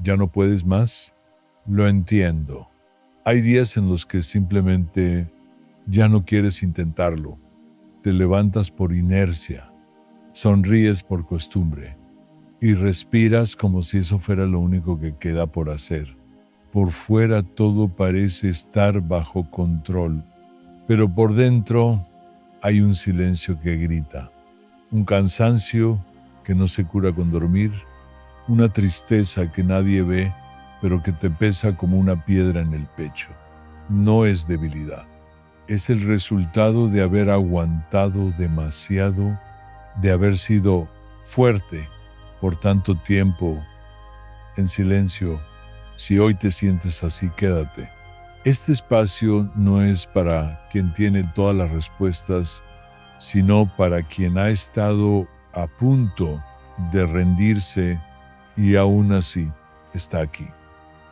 ¿Ya no puedes más? Lo entiendo. Hay días en los que simplemente ya no quieres intentarlo. Te levantas por inercia, sonríes por costumbre y respiras como si eso fuera lo único que queda por hacer. Por fuera todo parece estar bajo control, pero por dentro hay un silencio que grita, un cansancio que no se cura con dormir, una tristeza que nadie ve, pero que te pesa como una piedra en el pecho. No es debilidad, es el resultado de haber aguantado demasiado, de haber sido fuerte por tanto tiempo en silencio. Si hoy te sientes así, quédate. Este espacio no es para quien tiene todas las respuestas, sino para quien ha estado a punto de rendirse y aún así está aquí.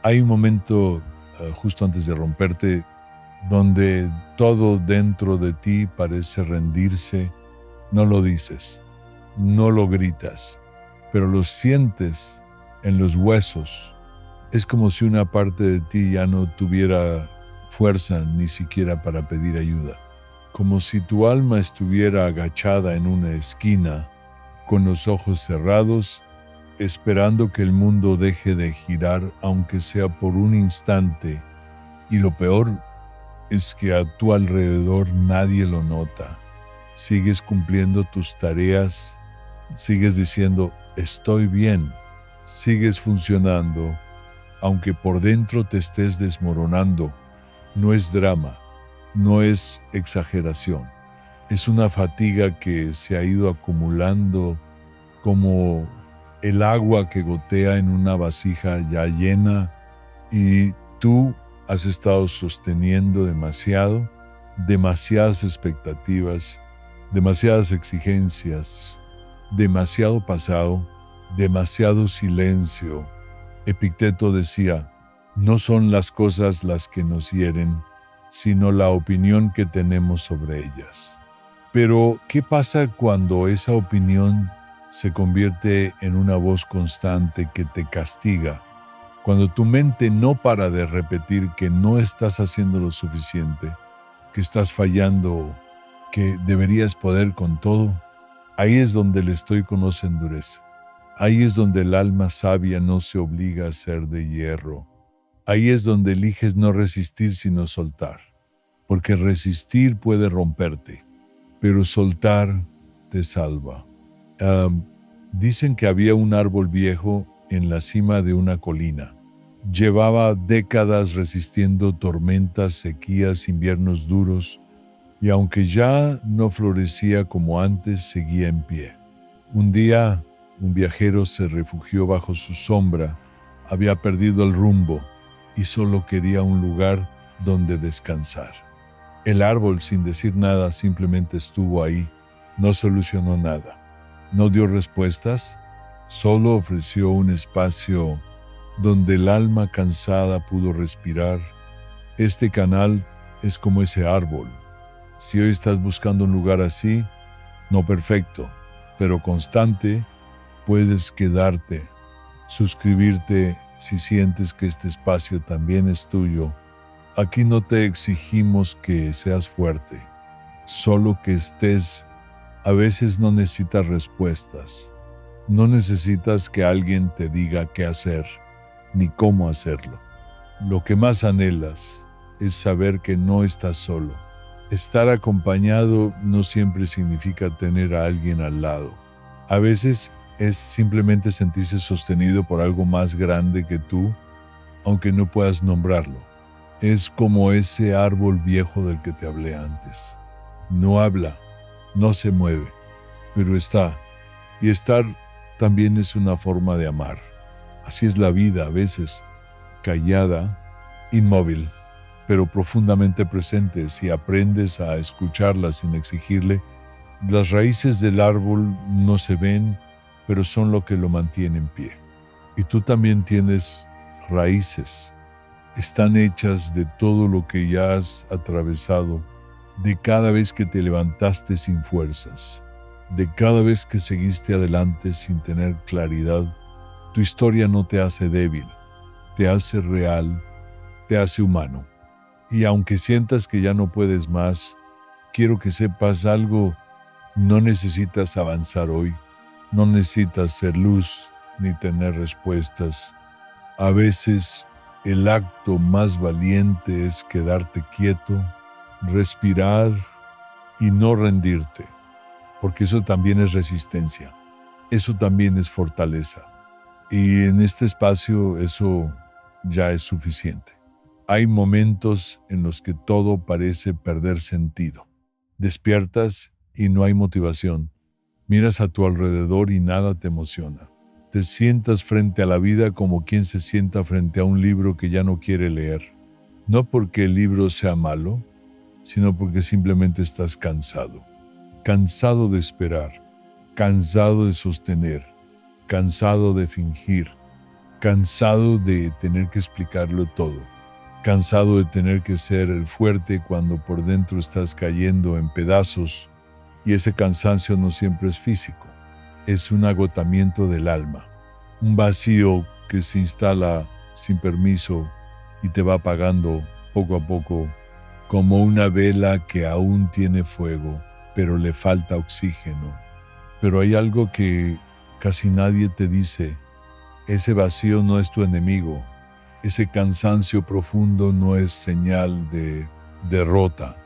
Hay un momento justo antes de romperte donde todo dentro de ti parece rendirse. No lo dices, no lo gritas, pero lo sientes en los huesos. Es como si una parte de ti ya no tuviera fuerza ni siquiera para pedir ayuda. Como si tu alma estuviera agachada en una esquina, con los ojos cerrados, esperando que el mundo deje de girar, aunque sea por un instante. Y lo peor es que a tu alrededor nadie lo nota. Sigues cumpliendo tus tareas, sigues diciendo, estoy bien, sigues funcionando, aunque por dentro te estés desmoronando. No es drama, no es exageración, es una fatiga que se ha ido acumulando como el agua que gotea en una vasija ya llena y tú has estado sosteniendo demasiadas expectativas, demasiadas exigencias, demasiado pasado, demasiado silencio. Epicteto decía, no son las cosas las que nos hieren, sino la opinión que tenemos sobre ellas. Pero, ¿qué pasa cuando esa opinión se convierte en una voz constante que te castiga? Cuando tu mente no para de repetir que no estás haciendo lo suficiente, que estás fallando, que deberías poder con todo, ahí es donde el estoico no se endurece. Ahí es donde el alma sabia no se obliga a ser de hierro. Ahí es donde eliges no resistir sino soltar. Porque resistir puede romperte, pero soltar te salva. Dicen que había un árbol viejo en la cima de una colina. Llevaba décadas resistiendo tormentas, sequías, inviernos duros, y aunque ya no florecía como antes, seguía en pie. Un día, un viajero se refugió bajo su sombra, había perdido el rumbo y solo quería un lugar donde descansar. El árbol, sin decir nada, simplemente estuvo ahí, no solucionó nada, no dio respuestas, solo ofreció un espacio donde el alma cansada pudo respirar. Este canal es como ese árbol. Si hoy estás buscando un lugar así, no perfecto, pero constante, puedes quedarte, suscribirte si sientes que este espacio también es tuyo. Aquí no te exigimos que seas fuerte, solo que estés. A veces no necesitas respuestas, no necesitas que alguien te diga qué hacer, ni cómo hacerlo. Lo que más anhelas es saber que no estás solo. Estar acompañado no siempre significa tener a alguien al lado. A veces es simplemente sentirse sostenido por algo más grande que tú, aunque no puedas nombrarlo. Es como ese árbol viejo del que te hablé antes. No habla, no se mueve, pero está. Y estar también es una forma de amar. Así es la vida a veces, callada, inmóvil, pero profundamente presente. Si aprendes a escucharla sin exigirle, las raíces del árbol no se ven, pero son lo que lo mantiene en pie. Y tú también tienes raíces. Están hechas de todo lo que ya has atravesado, de cada vez que te levantaste sin fuerzas, de cada vez que seguiste adelante sin tener claridad. Tu historia no te hace débil, te hace real, te hace humano. Y aunque sientas que ya no puedes más, quiero que sepas algo, no necesitas avanzar hoy, no necesitas ser luz ni tener respuestas. A veces el acto más valiente es quedarte quieto, respirar y no rendirte, porque eso también es resistencia, eso también es fortaleza. Y en este espacio eso ya es suficiente. Hay momentos en los que todo parece perder sentido. Despiertas y no hay motivación. Miras a tu alrededor y nada te emociona. Te sientas frente a la vida como quien se sienta frente a un libro que ya no quiere leer. No porque el libro sea malo, sino porque simplemente estás cansado. Cansado de esperar, cansado de sostener, cansado de fingir, cansado de tener que explicarlo todo, cansado de tener que ser el fuerte cuando por dentro estás cayendo en pedazos, y ese cansancio no siempre es físico, es un agotamiento del alma, un vacío que se instala sin permiso y te va apagando poco a poco, como una vela que aún tiene fuego, pero le falta oxígeno. Pero hay algo que casi nadie te dice: ese vacío no es tu enemigo, ese cansancio profundo no es señal de derrota,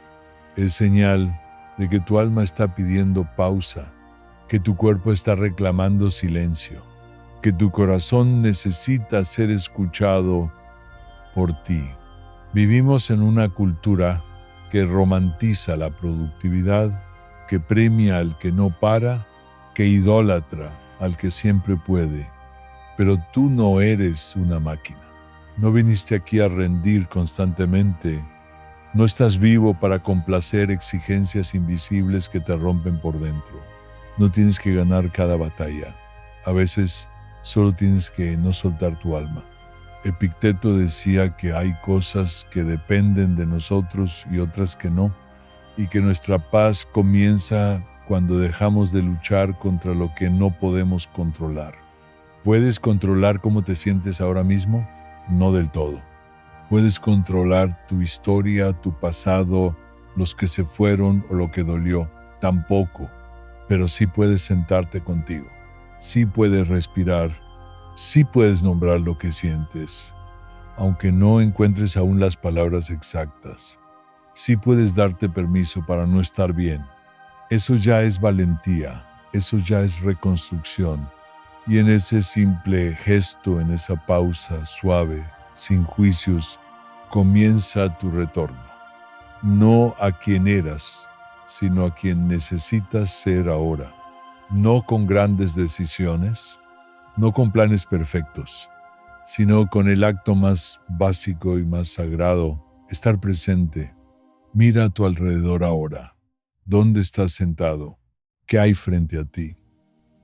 es señal de que tu alma está pidiendo pausa, que tu cuerpo está reclamando silencio, que tu corazón necesita ser escuchado por ti. Vivimos en una cultura que romantiza la productividad, que premia al que no para, que idolatra al que siempre puede. Pero tú no eres una máquina. No viniste aquí a rendir constantemente. No estás vivo para complacer exigencias invisibles que te rompen por dentro. No tienes que ganar cada batalla. A veces solo tienes que no soltar tu alma. Epicteto decía que hay cosas que dependen de nosotros y otras que no, y que nuestra paz comienza cuando dejamos de luchar contra lo que no podemos controlar. ¿Puedes controlar cómo te sientes ahora mismo? No del todo. ¿Puedes controlar tu historia, tu pasado, los que se fueron o lo que dolió? Tampoco. Pero sí puedes sentarte contigo. Sí puedes respirar. Sí puedes nombrar lo que sientes, aunque no encuentres aún las palabras exactas. Sí puedes darte permiso para no estar bien. Eso ya es valentía, eso ya es reconstrucción. Y en ese simple gesto, en esa pausa suave, sin juicios, comienza tu retorno. No a quien eras, sino a quien necesitas ser ahora. No con grandes decisiones, no con planes perfectos, sino con el acto más básico y más sagrado, estar presente. Mira a tu alrededor ahora. ¿Dónde estás sentado? ¿Qué hay frente a ti?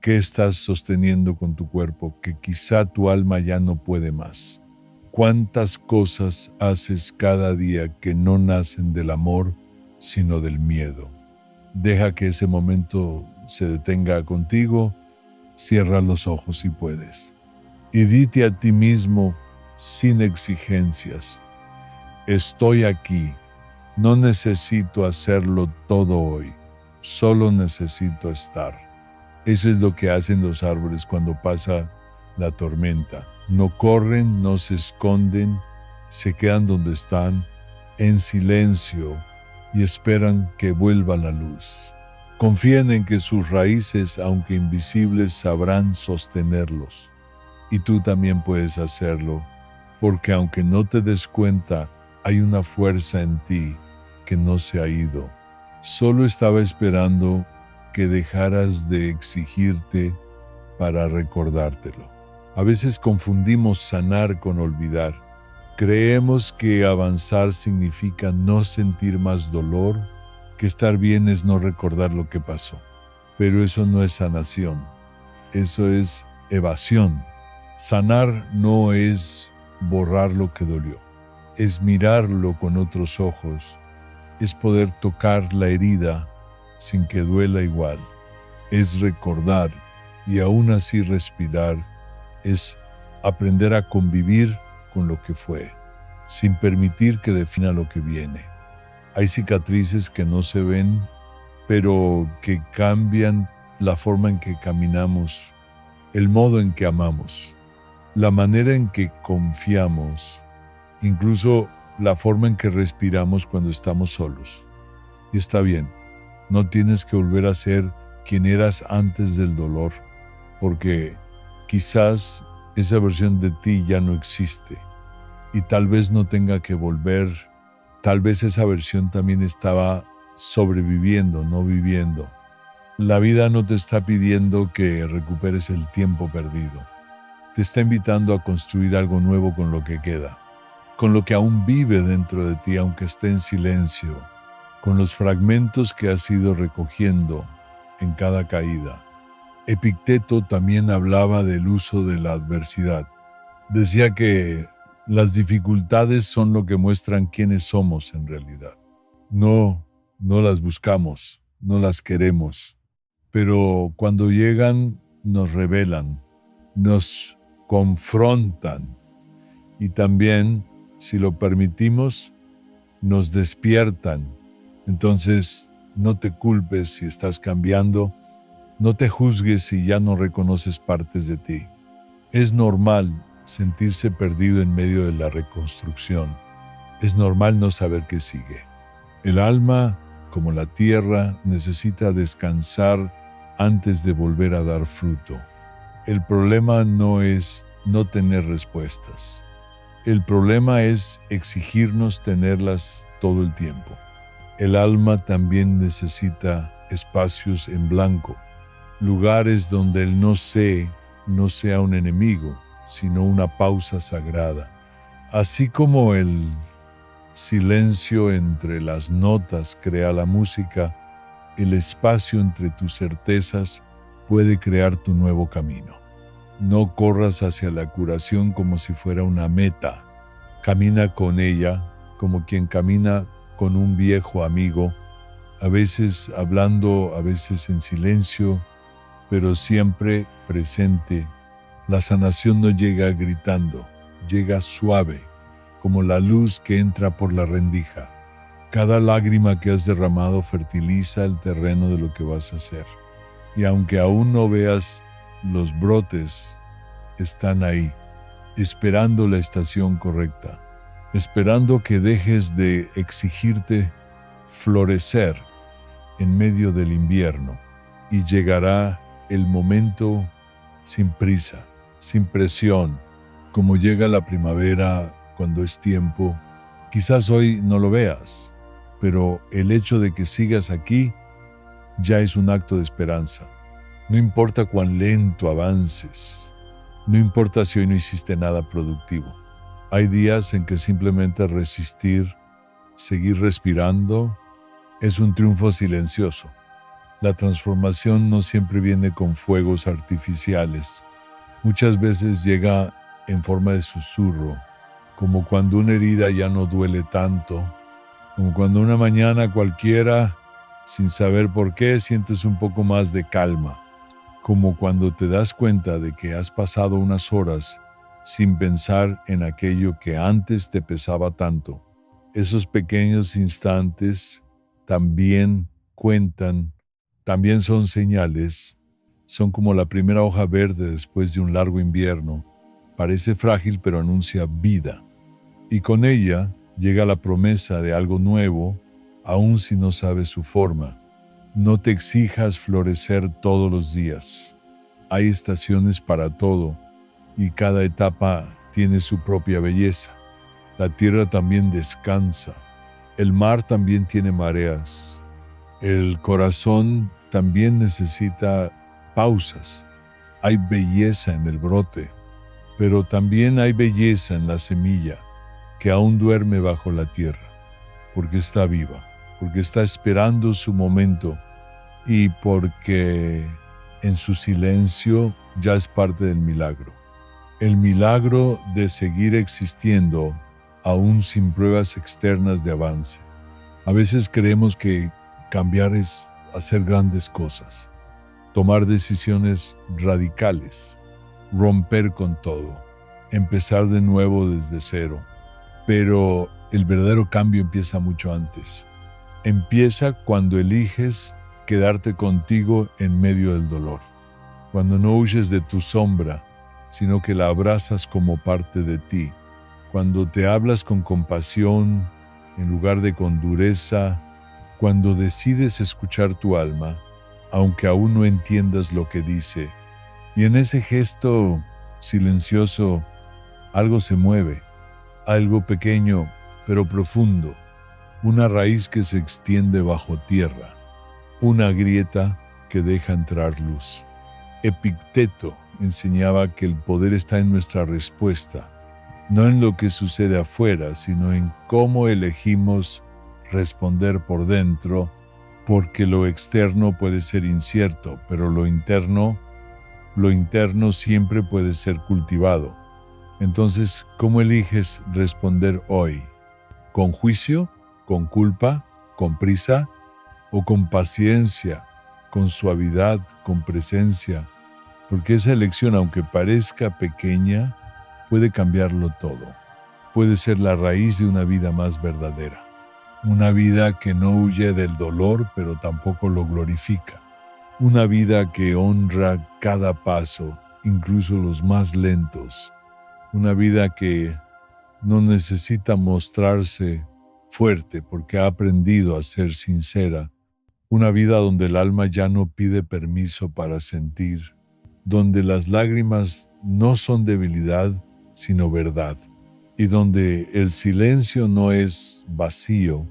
¿Qué estás sosteniendo con tu cuerpo que quizá tu alma ya no puede más? ¿Cuántas cosas haces cada día que no nacen del amor, sino del miedo? Deja que ese momento se detenga contigo. Cierra los ojos si puedes. Y dite a ti mismo, sin exigencias: estoy aquí. No necesito hacerlo todo hoy. Solo necesito estar. Eso es lo que hacen los árboles cuando pasa la tormenta. No corren, no se esconden, se quedan donde están, en silencio, y esperan que vuelva la luz. Confíen en que sus raíces, aunque invisibles, sabrán sostenerlos. Y tú también puedes hacerlo, porque aunque no te des cuenta, hay una fuerza en ti que no se ha ido. Solo estaba esperando que dejaras de exigirte para recordártelo. A veces confundimos sanar con olvidar. Creemos que avanzar significa no sentir más dolor, que estar bien es no recordar lo que pasó. Pero eso no es sanación, eso es evasión. Sanar no es borrar lo que dolió, es mirarlo con otros ojos, es poder tocar la herida sin que duela igual, es recordar y aún así respirar, es aprender a convivir con lo que fue, sin permitir que defina lo que viene. Hay cicatrices que no se ven, pero que cambian la forma en que caminamos, el modo en que amamos, la manera en que confiamos, incluso la forma en que respiramos cuando estamos solos. Y está bien, no tienes que volver a ser quien eras antes del dolor, porque quizás esa versión de ti ya no existe y tal vez no tenga que volver, tal vez esa versión también estaba sobreviviendo, no viviendo. La vida no te está pidiendo que recuperes el tiempo perdido. Te está invitando a construir algo nuevo con lo que queda, con lo que aún vive dentro de ti, aunque esté en silencio, con los fragmentos que has ido recogiendo en cada caída. Epicteto también hablaba del uso de la adversidad. Decía que las dificultades son lo que muestran quiénes somos en realidad. No las buscamos, no las queremos, pero cuando llegan nos revelan, nos confrontan y también, si lo permitimos, nos despiertan. Entonces, no te culpes si estás cambiando, no te juzgues si ya no reconoces partes de ti. Es normal sentirse perdido en medio de la reconstrucción. Es normal no saber qué sigue. El alma, como la tierra, necesita descansar antes de volver a dar fruto. El problema no es no tener respuestas. El problema es exigirnos tenerlas todo el tiempo. El alma también necesita espacios en blanco, lugares donde el no sé no sea un enemigo, sino una pausa sagrada. Así como el silencio entre las notas crea la música, el espacio entre tus certezas puede crear tu nuevo camino. No corras hacia la curación como si fuera una meta. Camina con ella como quien camina con un viejo amigo, a veces hablando, a veces en silencio, pero siempre presente. La sanación no llega gritando, llega suave, como la luz que entra por la rendija. Cada lágrima que has derramado fertiliza el terreno de lo que vas a hacer. Y aunque aún no veas los brotes, están ahí, esperando la estación correcta, esperando que dejes de exigirte florecer en medio del invierno, y llegará el momento sin prisa, sin presión, como llega la primavera cuando es tiempo. Quizás hoy no lo veas, pero el hecho de que sigas aquí ya es un acto de esperanza. No importa cuán lento avances, no importa si hoy no hiciste nada productivo. Hay días en que simplemente resistir, seguir respirando, es un triunfo silencioso. La transformación no siempre viene con fuegos artificiales. Muchas veces llega en forma de susurro, como cuando una herida ya no duele tanto, como cuando una mañana cualquiera, sin saber por qué, sientes un poco más de calma, como cuando te das cuenta de que has pasado unas horas sin pensar en aquello que antes te pesaba tanto. Esos pequeños instantes también cuentan, también son señales, son como la primera hoja verde después de un largo invierno. Parece frágil pero anuncia vida. Y con ella llega la promesa de algo nuevo, aun si no sabes su forma. No te exijas florecer todos los días. Hay estaciones para todo y cada etapa tiene su propia belleza. La tierra también descansa. El mar también tiene mareas. El corazón también necesita pausas. Hay belleza en el brote, pero también hay belleza en la semilla que aún duerme bajo la tierra, porque está viva, porque está esperando su momento y porque en su silencio ya es parte del milagro. El milagro de seguir existiendo aún sin pruebas externas de avance. A veces creemos que cambiar es hacer grandes cosas, tomar decisiones radicales, romper con todo. empezar de nuevo desde cero. Pero el verdadero cambio empieza mucho antes. Empieza cuando eliges quedarte contigo en medio del dolor. Cuando no huyes de tu sombra, sino que la abrazas como parte de ti. Cuando te hablas con compasión en lugar de con dureza. Cuando decides escuchar tu alma, aunque aún no entiendas lo que dice. Y en ese gesto silencioso, algo se mueve. Algo pequeño, pero profundo. Una raíz que se extiende bajo tierra. Una grieta que deja entrar luz. Epicteto enseñaba que el poder está en nuestra respuesta, no en lo que sucede afuera, sino en cómo elegimos responder por dentro, porque lo externo puede ser incierto, pero lo interno siempre puede ser cultivado. Entonces, ¿cómo eliges responder hoy? ¿Con juicio? ¿Con culpa? ¿Con prisa? ¿O con paciencia? ¿Con suavidad? ¿Con presencia? Porque esa elección, aunque parezca pequeña, puede cambiarlo todo. Puede ser la raíz de una vida más verdadera. Una vida que no huye del dolor, pero tampoco lo glorifica. Una vida que honra cada paso, incluso los más lentos. Una vida que no necesita mostrarse fuerte porque ha aprendido a ser sincera. Una vida donde el alma ya no pide permiso para sentir. Donde las lágrimas no son debilidad, sino verdad. Y donde el silencio no es vacío,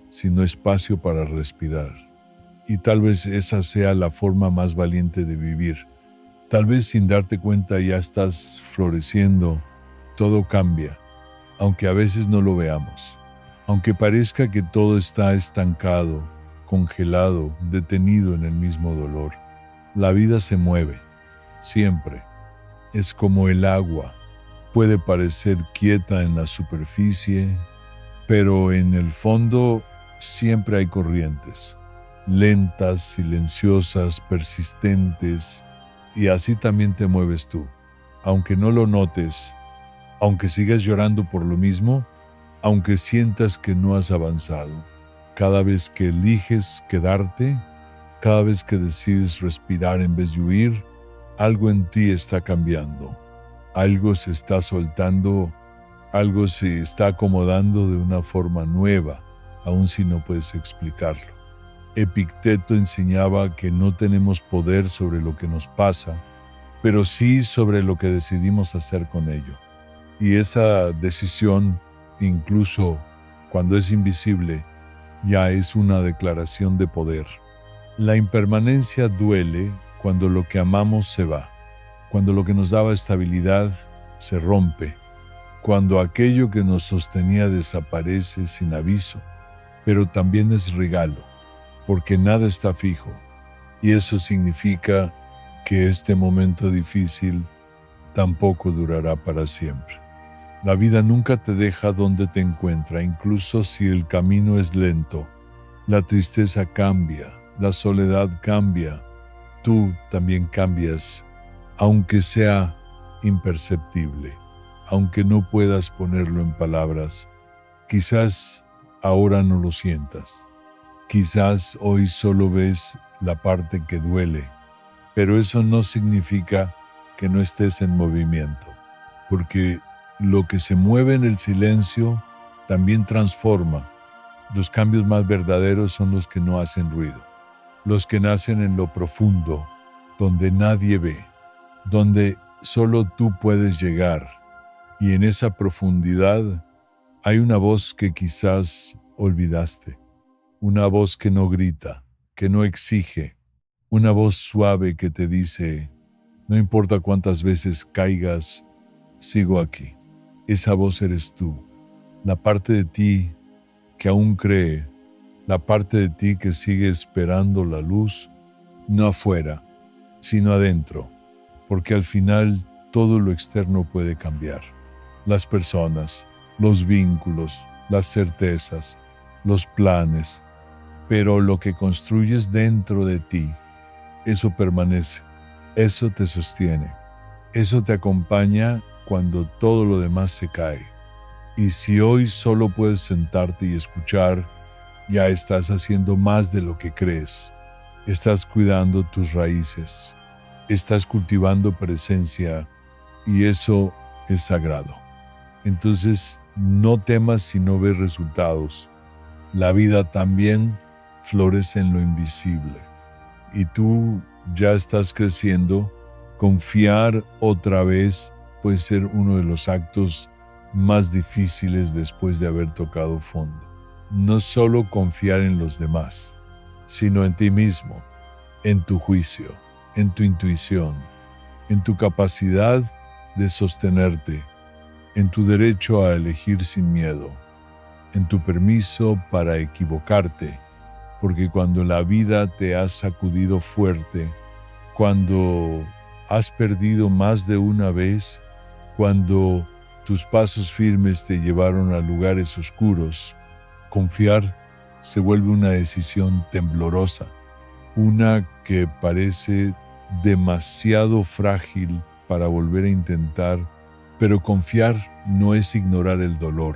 sino espacio para respirar. Y tal vez esa sea la forma más valiente de vivir. Tal vez sin darte cuenta ya estás floreciendo, todo cambia, aunque a veces no lo veamos. Aunque parezca que todo está estancado, congelado, detenido en el mismo dolor. La vida se mueve, siempre. Es como el agua. Puede parecer quieta en la superficie, pero en el fondo siempre hay corrientes. Lentas, silenciosas, persistentes, y así también te mueves tú. Aunque no lo notes, aunque sigas llorando por lo mismo, aunque sientas que no has avanzado. Cada vez que eliges quedarte, cada vez que decides respirar en vez de huir, algo en ti está cambiando. Algo se está soltando, algo se está acomodando de una forma nueva, aun si no puedes explicarlo. Epicteto enseñaba que no tenemos poder sobre lo que nos pasa, pero sí sobre lo que decidimos hacer con ello. Y esa decisión, incluso cuando es invisible, ya es una declaración de poder. La impermanencia duele cuando lo que amamos se va, cuando lo que nos daba estabilidad se rompe, cuando aquello que nos sostenía desaparece sin aviso, pero también es regalo, porque nada está fijo, y eso significa que este momento difícil tampoco durará para siempre. La vida nunca te deja donde te encuentra, incluso si el camino es lento. La tristeza cambia, la soledad cambia, tú también cambias, aunque sea imperceptible, aunque no puedas ponerlo en palabras. Quizás ahora no lo sientas, quizás hoy solo ves la parte que duele, pero eso no significa que no estés en movimiento, porque lo que se mueve en el silencio también transforma. Los cambios más verdaderos son los que no hacen ruido, los que nacen en lo profundo, donde nadie ve, donde solo tú puedes llegar. Y en esa profundidad hay una voz que quizás olvidaste, una voz que no grita, que no exige, una voz suave que te dice, no importa cuántas veces caigas, sigo aquí. Esa voz eres tú, la parte de ti que aún cree, la parte de ti que sigue esperando la luz, no afuera, sino adentro, porque al final todo lo externo puede cambiar. Las personas, los vínculos, las certezas, los planes, pero lo que construyes dentro de ti, eso permanece, eso te sostiene, eso te acompaña cuando todo lo demás se cae. Y si hoy solo puedes sentarte y escuchar, ya estás haciendo más de lo que crees. Estás cuidando tus raíces, estás cultivando presencia y eso es sagrado. Entonces, no temas si no ves resultados. La vida también florece en lo invisible. Y tú ya estás creciendo. Confiar otra vez puede ser uno de los actos más difíciles después de haber tocado fondo. No solo confiar en los demás, sino en ti mismo, en tu juicio, en tu intuición, en tu capacidad de sostenerte, en tu derecho a elegir sin miedo, en tu permiso para equivocarte, porque cuando la vida te ha sacudido fuerte, cuando has perdido más de una vez, cuando tus pasos firmes te llevaron a lugares oscuros, confiar se vuelve una decisión temblorosa, una que parece demasiado frágil para volver a intentar, pero confiar no es ignorar el dolor,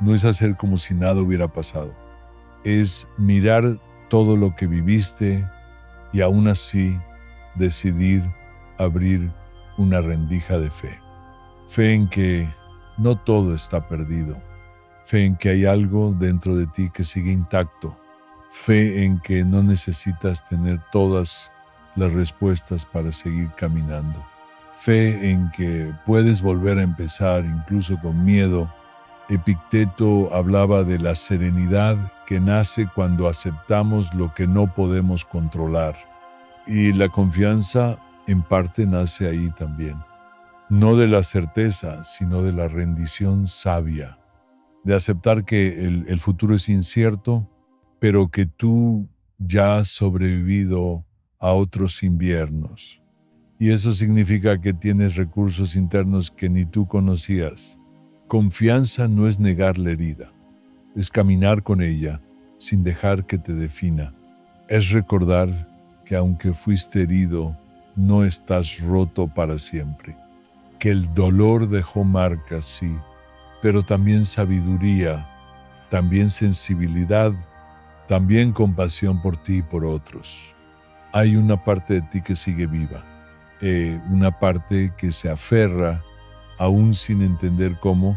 no es hacer como si nada hubiera pasado, es mirar todo lo que viviste y aún así decidir abrir una rendija de fe. Fe en que no todo está perdido. Fe en que hay algo dentro de ti que sigue intacto. Fe en que no necesitas tener todas las respuestas para seguir caminando. Fe en que puedes volver a empezar incluso con miedo. Epicteto hablaba de la serenidad que nace cuando aceptamos lo que no podemos controlar. Y la confianza en parte nace ahí también. No de la certeza, sino de la rendición sabia, de aceptar que el futuro es incierto, pero que tú ya has sobrevivido a otros inviernos. Y eso significa que tienes recursos internos que ni tú conocías. Confianza no es negar la herida, es caminar con ella sin dejar que te defina. Es recordar que aunque fuiste herido, no estás roto para siempre. Que el dolor dejó marcas, sí, pero también sabiduría, también sensibilidad, también compasión por ti y por otros. Hay una parte de ti que sigue viva, una parte que se aferra, aún sin entender cómo,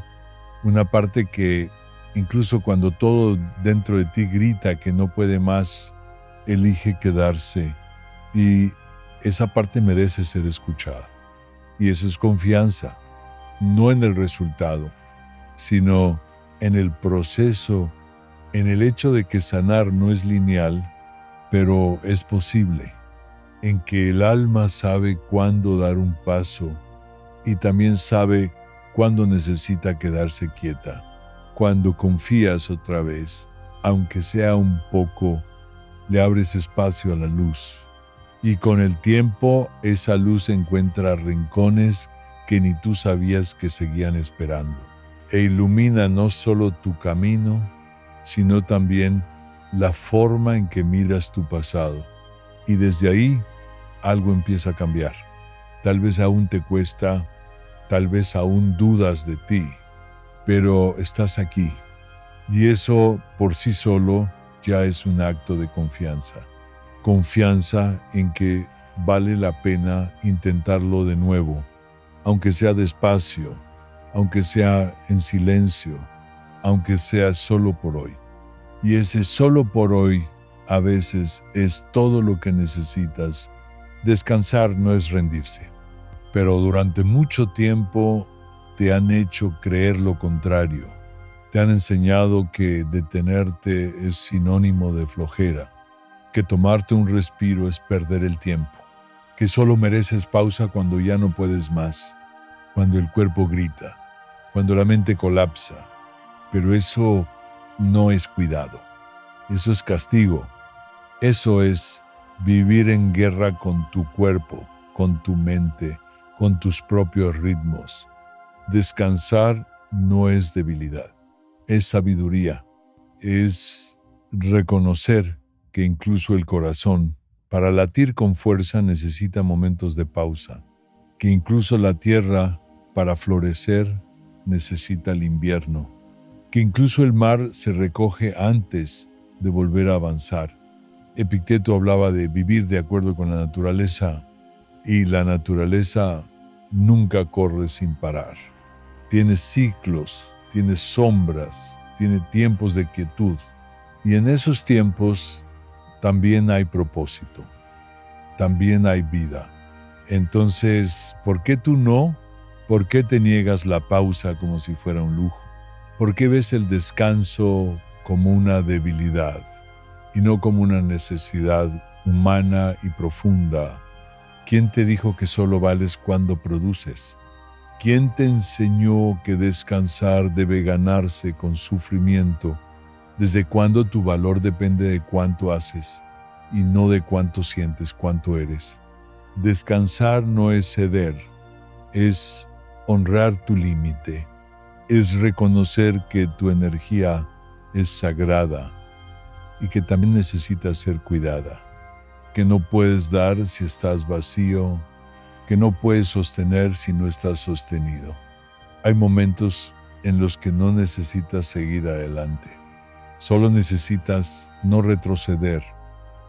una parte que incluso cuando todo dentro de ti grita que no puede más, elige quedarse y esa parte merece ser escuchada. Y eso es confianza, no en el resultado, sino en el proceso, en el hecho de que sanar no es lineal, pero es posible, en que el alma sabe cuándo dar un paso y también sabe cuándo necesita quedarse quieta, cuando confías otra vez, aunque sea un poco, le abres espacio a la luz. Y con el tiempo esa luz encuentra rincones que ni tú sabías que seguían esperando. E ilumina no solo tu camino, sino también la forma en que miras tu pasado. Y desde ahí algo empieza a cambiar. Tal vez aún te cuesta, tal vez aún dudas de ti, pero estás aquí. Y eso por sí solo ya es un acto de confianza. Confianza en que vale la pena intentarlo de nuevo, aunque sea despacio, aunque sea en silencio, aunque sea solo por hoy. Y ese solo por hoy a veces es todo lo que necesitas. Descansar no es rendirse, pero durante mucho tiempo te han hecho creer lo contrario. Te han enseñado que detenerte es sinónimo de flojera, que tomarte un respiro es perder el tiempo, que solo mereces pausa cuando ya no puedes más, cuando el cuerpo grita, cuando la mente colapsa. Pero eso no es cuidado, eso es castigo, eso es vivir en guerra con tu cuerpo, con tu mente, con tus propios ritmos. Descansar no es debilidad, es sabiduría, es reconocer que incluso el corazón, para latir con fuerza, necesita momentos de pausa, que incluso la tierra, para florecer necesita el invierno, que incluso el mar se recoge antes de volver a avanzar. Epicteto hablaba de vivir de acuerdo con la naturaleza, y la naturaleza nunca corre sin parar. Tiene ciclos, tiene sombras, tiene tiempos de quietud, y en esos tiempos también hay propósito, también hay vida. Entonces, ¿por qué tú no? ¿Por qué te niegas la pausa como si fuera un lujo? ¿Por qué ves el descanso como una debilidad y no como una necesidad humana y profunda? ¿Quién te dijo que solo vales cuando produces? ¿Quién te enseñó que descansar debe ganarse con sufrimiento? ¿Desde cuándo tu valor depende de cuánto haces y no de cuánto sientes, cuánto eres? Descansar no es ceder, es honrar tu límite, es reconocer que tu energía es sagrada y que también necesita ser cuidada, que no puedes dar si estás vacío, que no puedes sostener si no estás sostenido. Hay momentos en los que no necesitas seguir adelante, solo necesitas no retroceder,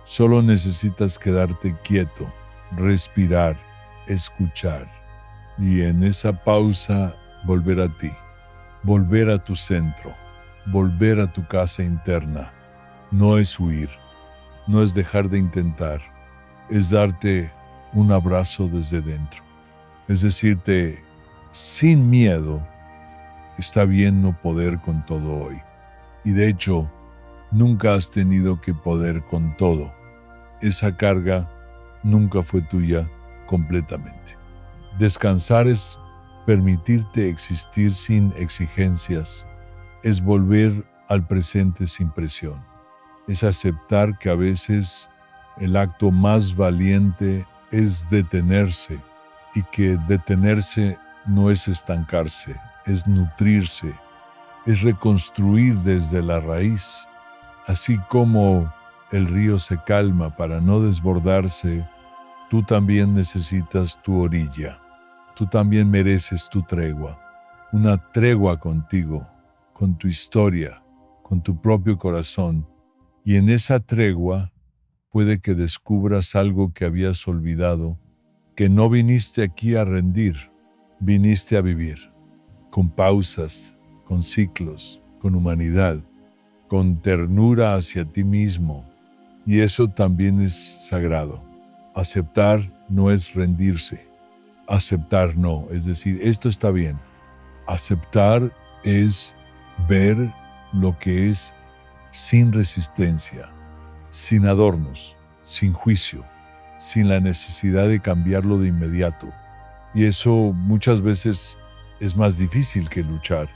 solo necesitas quedarte quieto, respirar, escuchar y en esa pausa volver a ti, volver a tu centro, volver a tu casa interna. No es huir, no es dejar de intentar, es darte un abrazo desde dentro. Es decirte, sin miedo, está bien no poder con todo hoy. Y de hecho, nunca has tenido que poder con todo. Esa carga nunca fue tuya completamente. Descansar es permitirte existir sin exigencias, es volver al presente sin presión, es aceptar que a veces el acto más valiente es detenerse y que detenerse no es estancarse, es nutrirse, es reconstruir desde la raíz. Así como el río se calma para no desbordarse, tú también necesitas tu orilla. Tú también mereces tu tregua, una tregua contigo, con tu historia, con tu propio corazón. Y en esa tregua puede que descubras algo que habías olvidado, que no viniste aquí a rendir, viniste a vivir, con pausas, con ciclos, con humanidad, con ternura hacia ti mismo. Y eso también es sagrado. Aceptar no es rendirse. Aceptar no, es decir, esto está bien. Aceptar es ver lo que es sin resistencia, sin adornos, sin juicio, sin la necesidad de cambiarlo de inmediato. Y eso muchas veces es más difícil que luchar,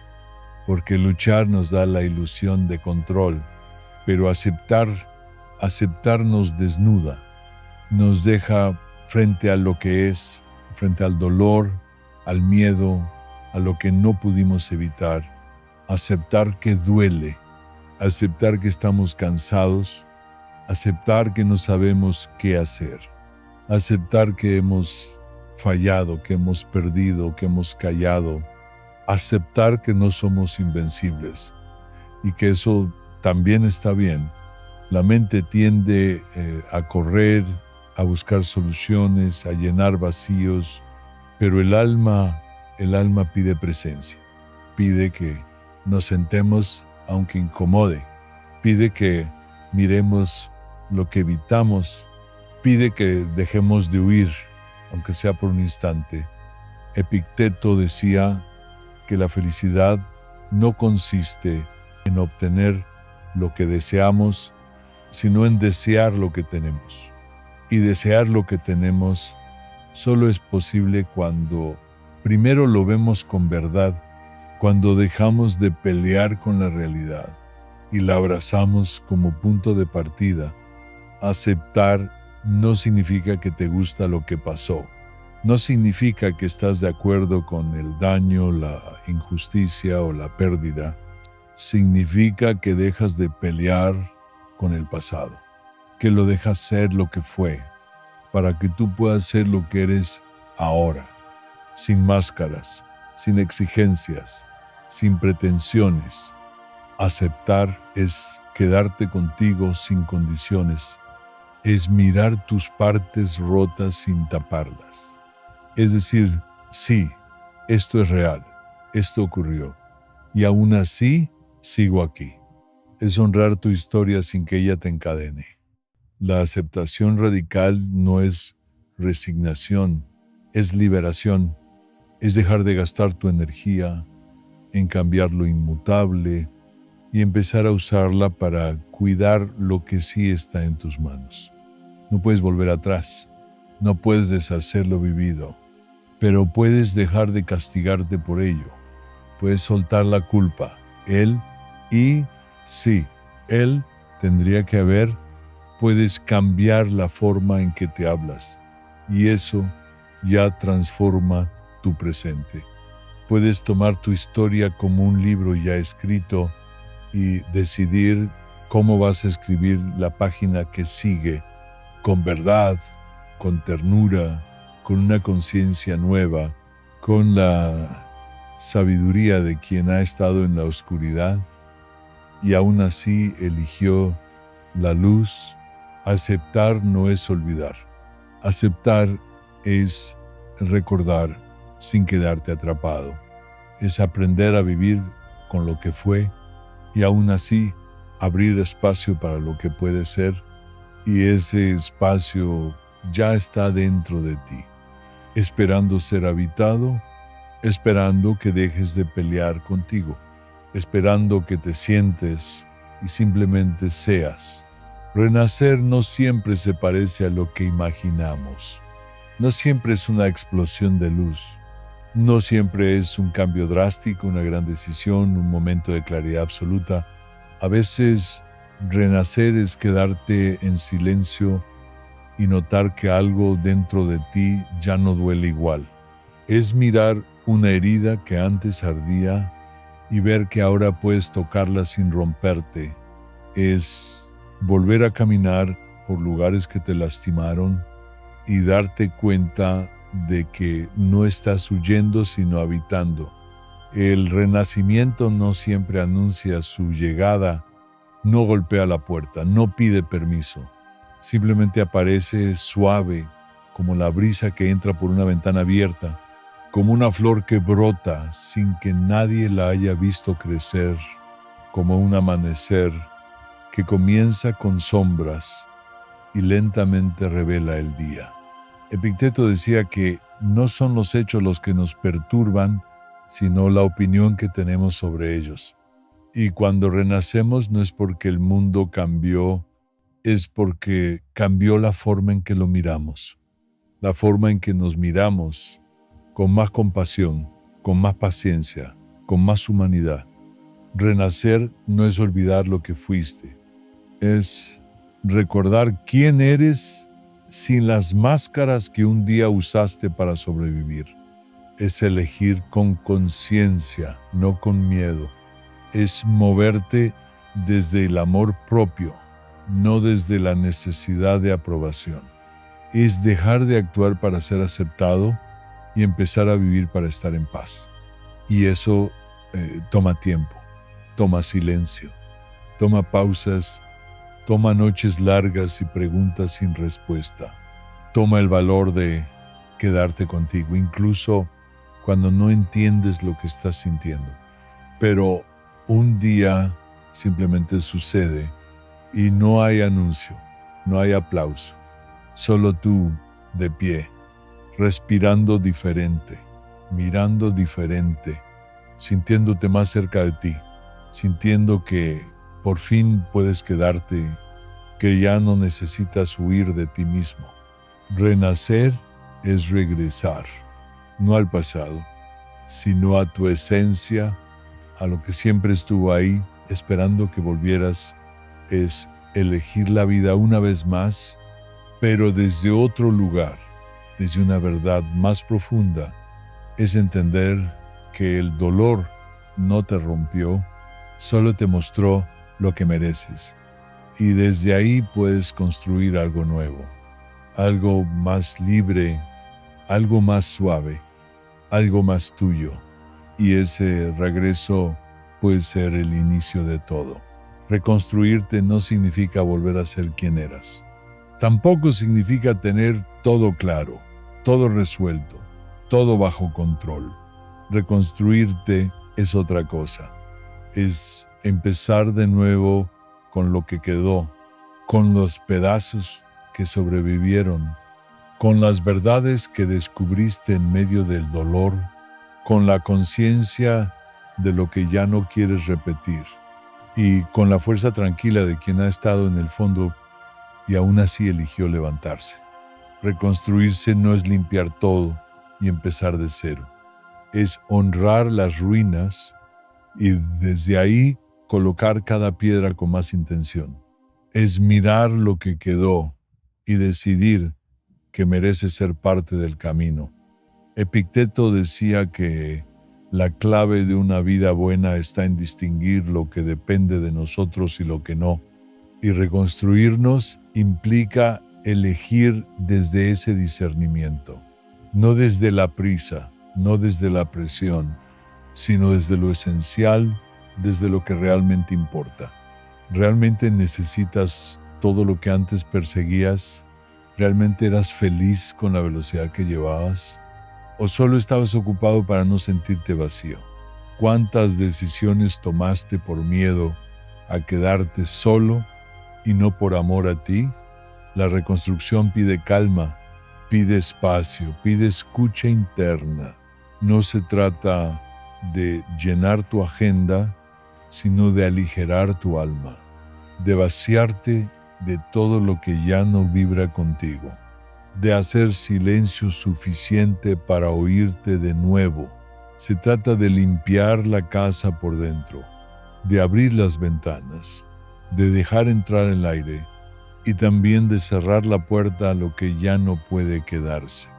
porque luchar nos da la ilusión de control, pero aceptar nos desnuda, nos deja frente a lo que es, frente al dolor, al miedo, a lo que no pudimos evitar. Aceptar que duele, aceptar que estamos cansados, aceptar que no sabemos qué hacer, aceptar que hemos fallado, que hemos perdido, que hemos callado, aceptar que no somos invencibles y que eso también está bien. La mente tiende a correr, a buscar soluciones, a llenar vacíos, pero el alma pide presencia, pide que nos sentemos aunque incomode, pide que miremos lo que evitamos, pide que dejemos de huir, aunque sea por un instante. Epicteto decía que la felicidad no consiste en obtener lo que deseamos, sino en desear lo que tenemos. Y desear lo que tenemos solo es posible cuando primero lo vemos con verdad, cuando dejamos de pelear con la realidad y la abrazamos como punto de partida. Aceptar no significa que te gusta lo que pasó, no significa que estás de acuerdo con el daño, la injusticia o la pérdida. Significa que dejas de pelear con el pasado, que lo dejas ser lo que fue, para que tú puedas ser lo que eres ahora, sin máscaras, sin exigencias, sin pretensiones. Aceptar es quedarte contigo sin condiciones, es mirar tus partes rotas sin taparlas. Es decir, sí, esto es real, esto ocurrió, y aún así sigo aquí. Es honrar tu historia sin que ella te encadene. La aceptación radical no es resignación, es liberación, es dejar de gastar tu energía en cambiar lo inmutable y empezar a usarla para cuidar lo que sí está en tus manos. No puedes volver atrás, no puedes deshacer lo vivido, pero puedes dejar de castigarte por ello. Puedes soltar la culpa. Él tendría que haber. Puedes cambiar la forma en que te hablas y eso ya transforma tu presente. Puedes tomar tu historia como un libro ya escrito y decidir cómo vas a escribir la página que sigue, con verdad, con ternura, con una conciencia nueva, con la sabiduría de quien ha estado en la oscuridad y aún así eligió la luz. Aceptar no es olvidar. Aceptar es recordar sin quedarte atrapado. Es aprender a vivir con lo que fue y aún así abrir espacio para lo que puede ser, y ese espacio ya está dentro de ti, esperando ser habitado, esperando que dejes de pelear contigo, esperando que te sientes y simplemente seas. Renacer no siempre se parece a lo que imaginamos. No siempre es una explosión de luz. No siempre es un cambio drástico, una gran decisión, un momento de claridad absoluta. A veces renacer es quedarte en silencio y notar que algo dentro de ti ya no duele igual. Es mirar una herida que antes ardía y ver que ahora puedes tocarla sin romperte. Es volver a caminar por lugares que te lastimaron y darte cuenta de que no estás huyendo sino habitando. El renacimiento no siempre anuncia su llegada, no golpea la puerta, no pide permiso. Simplemente aparece suave, como la brisa que entra por una ventana abierta, como una flor que brota sin que nadie la haya visto crecer, como un amanecer que comienza con sombras y lentamente revela el día. Epicteto decía que no son los hechos los que nos perturban, sino la opinión que tenemos sobre ellos. Y cuando renacemos no es porque el mundo cambió, es porque cambió la forma en que lo miramos, la forma en que nos miramos con más compasión, con más paciencia, con más humanidad. Renacer no es olvidar lo que fuiste, es recordar quién eres sin las máscaras que un día usaste para sobrevivir. Es elegir con conciencia, no con miedo. Es moverte desde el amor propio, no desde la necesidad de aprobación. Es dejar de actuar para ser aceptado y empezar a vivir para estar en paz. Y eso toma tiempo, toma silencio, toma pausas, toma noches largas y preguntas sin respuesta. Toma el valor de quedarte contigo, incluso cuando no entiendes lo que estás sintiendo. Pero un día simplemente sucede y no hay anuncio, no hay aplauso. Solo tú de pie, respirando diferente, mirando diferente, sintiéndote más cerca de ti, sintiendo que por fin puedes quedarte, que ya no necesitas huir de ti mismo. Renacer es regresar, no al pasado, sino a tu esencia, a lo que siempre estuvo ahí, esperando que volvieras. Es elegir la vida una vez más, pero desde otro lugar, desde una verdad más profunda. Es entender que el dolor no te rompió, solo te mostró lo que mereces. Y desde ahí puedes construir algo nuevo, algo más libre, algo más suave, algo más tuyo. y ese regreso puede ser el inicio de todo. Reconstruirte no significa volver a ser quien eras. Tampoco significa tener todo claro, todo resuelto, todo bajo control. Reconstruirte es otra cosa. Es empezar de nuevo con lo que quedó, con los pedazos que sobrevivieron, con las verdades que descubriste en medio del dolor, con la conciencia de lo que ya no quieres repetir y con la fuerza tranquila de quien ha estado en el fondo y aún así eligió levantarse. Reconstruirse no es limpiar todo y empezar de cero. Es honrar las ruinas y desde ahí colocar cada piedra con más intención. Es mirar lo que quedó y decidir que merece ser parte del camino. Epicteto decía que la clave de una vida buena está en distinguir lo que depende de nosotros y lo que no. Y reconstruirnos implica elegir desde ese discernimiento, no desde la prisa, no desde la presión, sino desde lo esencial, desde lo que realmente importa. ¿Realmente necesitas todo lo que antes perseguías? ¿Realmente eras feliz con la velocidad que llevabas? ¿O solo estabas ocupado para no sentirte vacío? ¿Cuántas decisiones tomaste por miedo a quedarte solo y no por amor a ti? La reconstrucción pide calma, pide espacio, pide escucha interna. No se trata de llenar tu agenda, sino de aligerar tu alma, de vaciarte de todo lo que ya no vibra contigo, de hacer silencio suficiente para oírte de nuevo. Se trata de limpiar la casa por dentro, de abrir las ventanas, de dejar entrar el aire y también de cerrar la puerta a lo que ya no puede quedarse,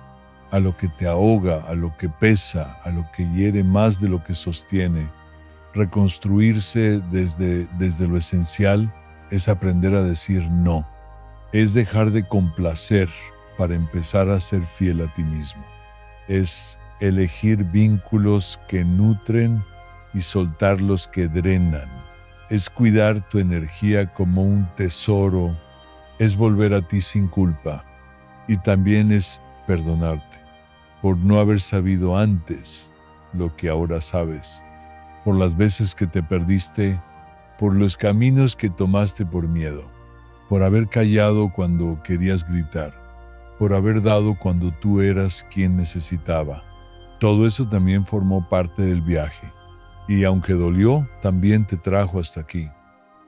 a lo que te ahoga, a lo que pesa, a lo que hiere más de lo que sostiene. Reconstruirse desde lo esencial es aprender a decir no, es dejar de complacer para empezar a ser fiel a ti mismo. Es elegir vínculos que nutren y soltar los que drenan. Es cuidar tu energía como un tesoro. Es volver a ti sin culpa. Y también es perdonarte por no haber sabido antes lo que ahora sabes, por las veces que te perdiste, por los caminos que tomaste por miedo, por haber callado cuando querías gritar, por haber dado cuando tú eras quien necesitaba. Todo eso también formó parte del viaje. Y aunque dolió, también te trajo hasta aquí.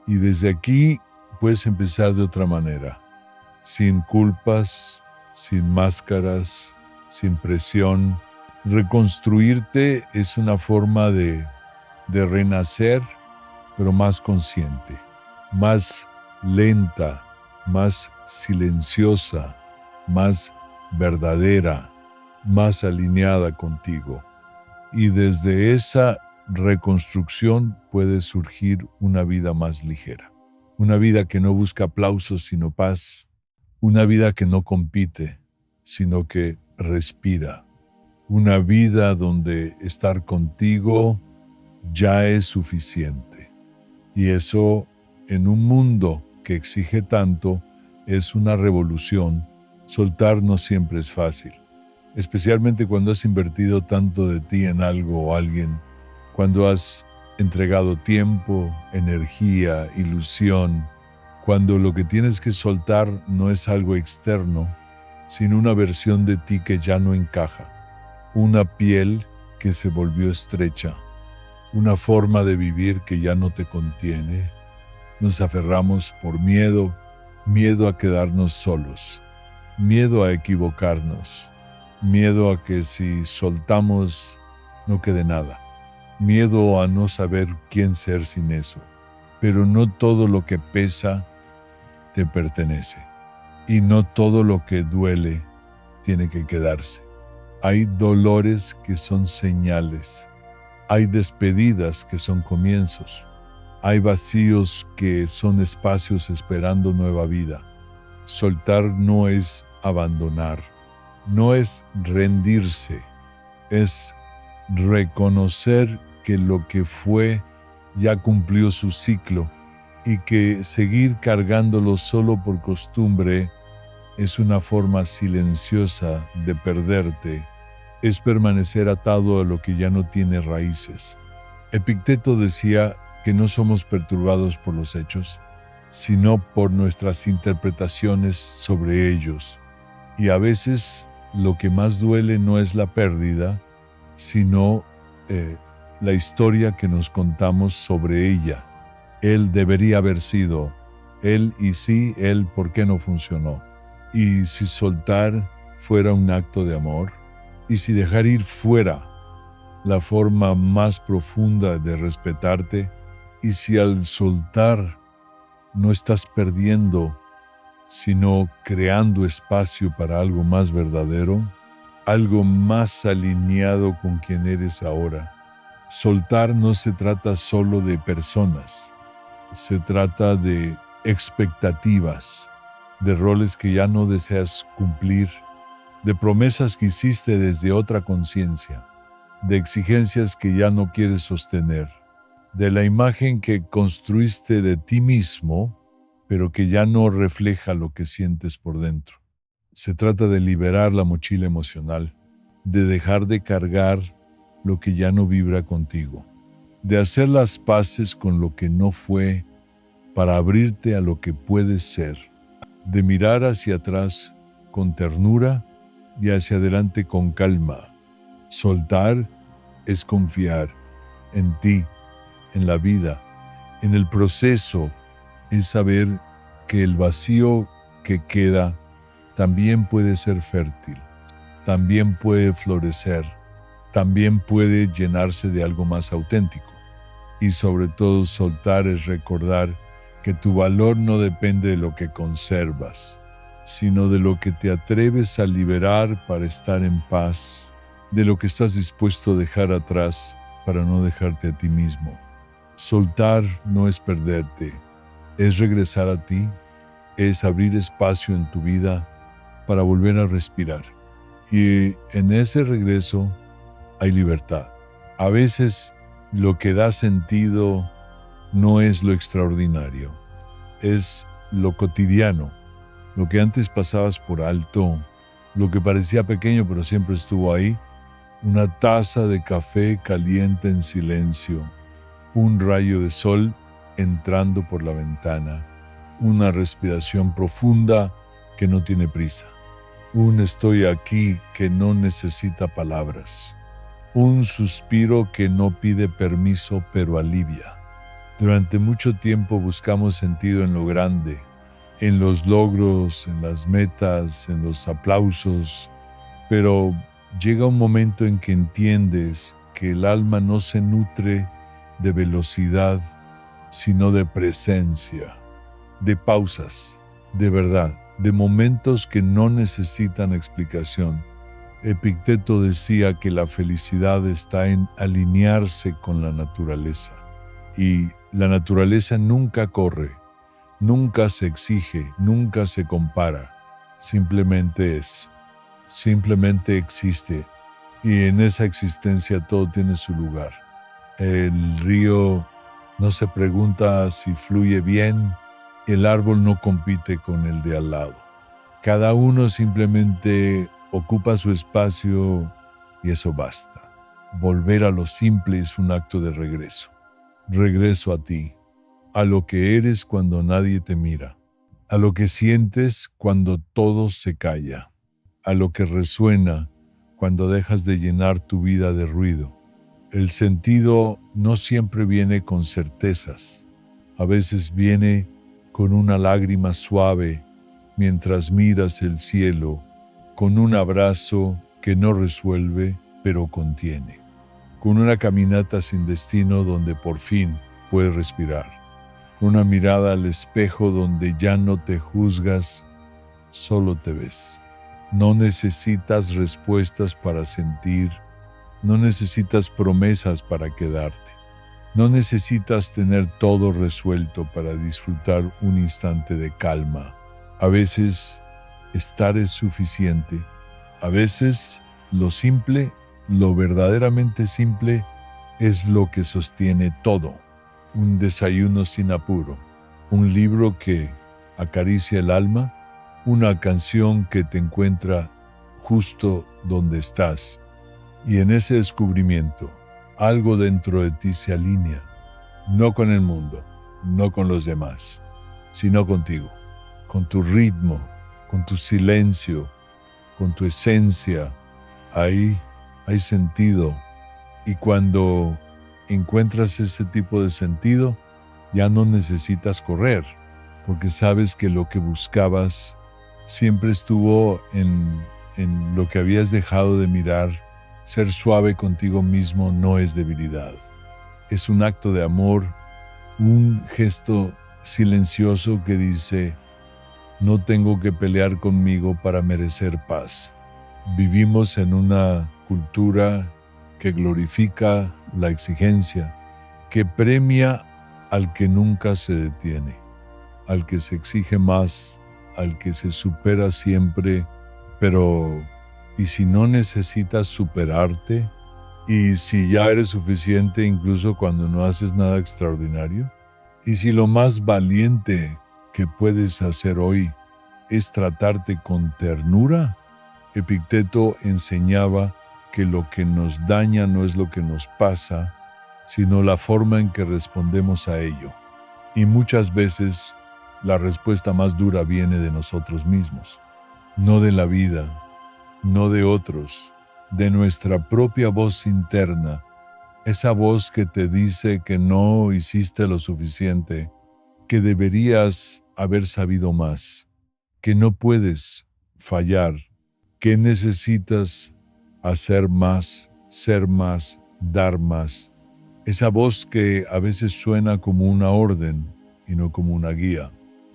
Y desde aquí puedes empezar de otra manera. Sin culpas, sin máscaras, sin presión. Reconstruirte es una forma de renacer, pero más consciente, más lenta, más silenciosa, más verdadera, más alineada contigo. Y desde esa reconstrucción puede surgir una vida más ligera. Una vida que no busca aplausos sino paz. Una vida que no compite, sino que respira. Una vida donde estar contigo ya es suficiente. Y eso, en un mundo que exige tanto, es una revolución. Soltar no siempre es fácil, especialmente cuando has invertido tanto de ti en algo o alguien, cuando has entregado tiempo, energía, ilusión, cuando lo que tienes que soltar no es algo externo, sino una versión de ti que ya no encaja, una piel que se volvió estrecha, una forma de vivir que ya no te contiene. Nos aferramos por miedo, miedo a quedarnos solos, miedo a equivocarnos, miedo a que si soltamos no quede nada, miedo a no saber quién ser sin eso. Pero no todo lo que pesa te pertenece y no todo lo que duele tiene que quedarse. Hay dolores que son señales, hay despedidas que son comienzos, hay vacíos que son espacios esperando nueva vida. Soltar no es abandonar, no es rendirse, es reconocer que lo que fue ya cumplió su ciclo y que seguir cargándolo solo por costumbre es una forma silenciosa de perderte, es permanecer atado a lo que ya no tiene raíces. Epicteto decía que no somos perturbados por los hechos, sino por nuestras interpretaciones sobre ellos. Y a veces lo que más duele no es la pérdida, sino la historia que nos contamos sobre ella. Él debería haber sido, él y sí, él, ¿por qué no funcionó? Y si soltar fuera un acto de amor, y si dejar ir fuera la forma más profunda de respetarte, y si al soltar no estás perdiendo, sino creando espacio para algo más verdadero, algo más alineado con quien eres ahora. Soltar no se trata solo de personas, se trata de expectativas, de roles que ya no deseas cumplir, de promesas que hiciste desde otra conciencia, de exigencias que ya no quieres sostener, de la imagen que construiste de ti mismo, pero que ya no refleja lo que sientes por dentro. Se trata de liberar la mochila emocional, de dejar de cargar lo que ya no vibra contigo, de hacer las paces con lo que no fue para abrirte a lo que puedes ser, de mirar hacia atrás con ternura y hacia adelante con calma. Soltar es confiar en ti, en la vida, en el proceso, es saber que el vacío que queda también puede ser fértil, también puede florecer, también puede llenarse de algo más auténtico. Y sobre todo soltar es recordar que tu valor no depende de lo que conservas, sino de lo que te atreves a liberar para estar en paz, de lo que estás dispuesto a dejar atrás para no dejarte a ti mismo. Soltar no es perderte, es regresar a ti, es abrir espacio en tu vida para volver a respirar. Y en ese regreso hay libertad. A veces lo que da sentido no es lo extraordinario, es lo cotidiano, lo que antes pasabas por alto, lo que parecía pequeño pero siempre estuvo ahí, una taza de café caliente en silencio, un rayo de sol entrando por la ventana, una respiración profunda que no tiene prisa, un estoy aquí que no necesita palabras, un suspiro que no pide permiso pero alivia. Durante mucho tiempo buscamos sentido en lo grande, en los logros, en las metas, en los aplausos, pero llega un momento en que entiendes que el alma no se nutre de velocidad, sino de presencia, de pausas, de verdad, de momentos que no necesitan explicación. Epicteto decía que la felicidad está en alinearse con la naturaleza. Y la naturaleza nunca corre, nunca se exige, nunca se compara. Simplemente es, simplemente existe. Y en esa existencia todo tiene su lugar. El río no se pregunta si fluye bien, el árbol no compite con el de al lado. Cada uno simplemente ocupa su espacio y eso basta. Volver a lo simple es un acto de regreso. Regreso a ti, a lo que eres cuando nadie te mira, a lo que sientes cuando todo se calla, a lo que resuena cuando dejas de llenar tu vida de ruido. El sentido no siempre viene con certezas, a veces viene con una lágrima suave mientras miras el cielo, con un abrazo que no resuelve pero contiene, con una caminata sin destino donde por fin puedes respirar, una mirada al espejo donde ya no te juzgas, solo te ves. No necesitas respuestas para sentir, no necesitas promesas para quedarte, no necesitas tener todo resuelto para disfrutar un instante de calma. A veces estar es suficiente, a veces lo simple lo verdaderamente simple es lo que sostiene todo. Un desayuno sin apuro, un libro que acaricia el alma, una canción que te encuentra justo donde estás. Y en ese descubrimiento, algo dentro de ti se alinea, no con el mundo, no con los demás, sino contigo, con tu ritmo, con tu silencio, con tu esencia. Ahí hay sentido. Y cuando encuentras ese tipo de sentido, ya no necesitas correr, porque sabes que lo que buscabas siempre estuvo en lo que habías dejado de mirar. Ser suave contigo mismo no es debilidad. Es un acto de amor, un gesto silencioso que dice: no tengo que pelear conmigo para merecer paz. Vivimos en una cultura que glorifica la exigencia, que premia al que nunca se detiene, al que se exige más, al que se supera siempre. Pero, ¿y si no necesitas superarte? ¿Y si ya eres suficiente incluso cuando no haces nada extraordinario? ¿Y si lo más valiente que puedes hacer hoy es tratarte con ternura? Epicteto enseñaba que lo que nos daña no es lo que nos pasa, sino la forma en que respondemos a ello. Y muchas veces la respuesta más dura viene de nosotros mismos, no de la vida, no de otros, de nuestra propia voz interna, esa voz que te dice que no hiciste lo suficiente, que deberías haber sabido más, que no puedes fallar, que necesitas hacer más, ser más, dar más. Esa voz que a veces suena como una orden y no como una guía,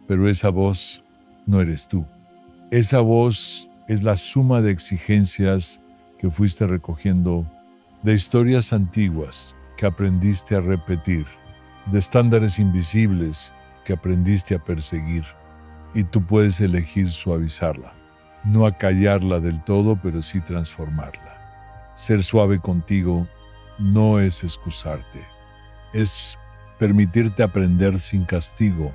pero esa voz no eres tú. Esa voz es la suma de exigencias que fuiste recogiendo, de historias antiguas que aprendiste a repetir, de estándares invisibles que aprendiste a perseguir, y tú puedes elegir suavizarla, no acallarla del todo, pero sí transformarla. Ser suave contigo no es excusarte, es permitirte aprender sin castigo,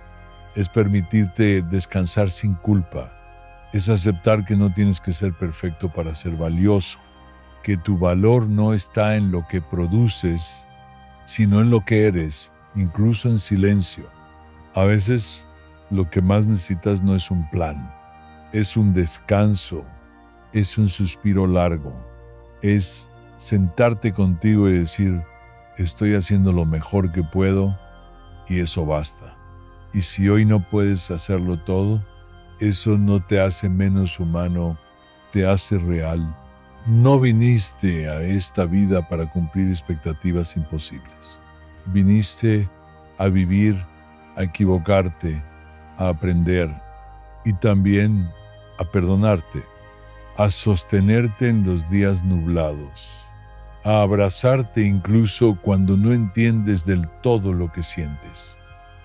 es permitirte descansar sin culpa, es aceptar que no tienes que ser perfecto para ser valioso, que tu valor no está en lo que produces, sino en lo que eres, incluso en silencio. A veces lo que más necesitas no es un plan, es un descanso, es un suspiro largo, es sentarte contigo y decir: estoy haciendo lo mejor que puedo y eso basta. Y si hoy no puedes hacerlo todo, eso no te hace menos humano, te hace real. No viniste a esta vida para cumplir expectativas imposibles. Viniste a vivir, a equivocarte, a aprender y también a perdonarte, a sostenerte en los días nublados, a abrazarte incluso cuando no entiendes del todo lo que sientes.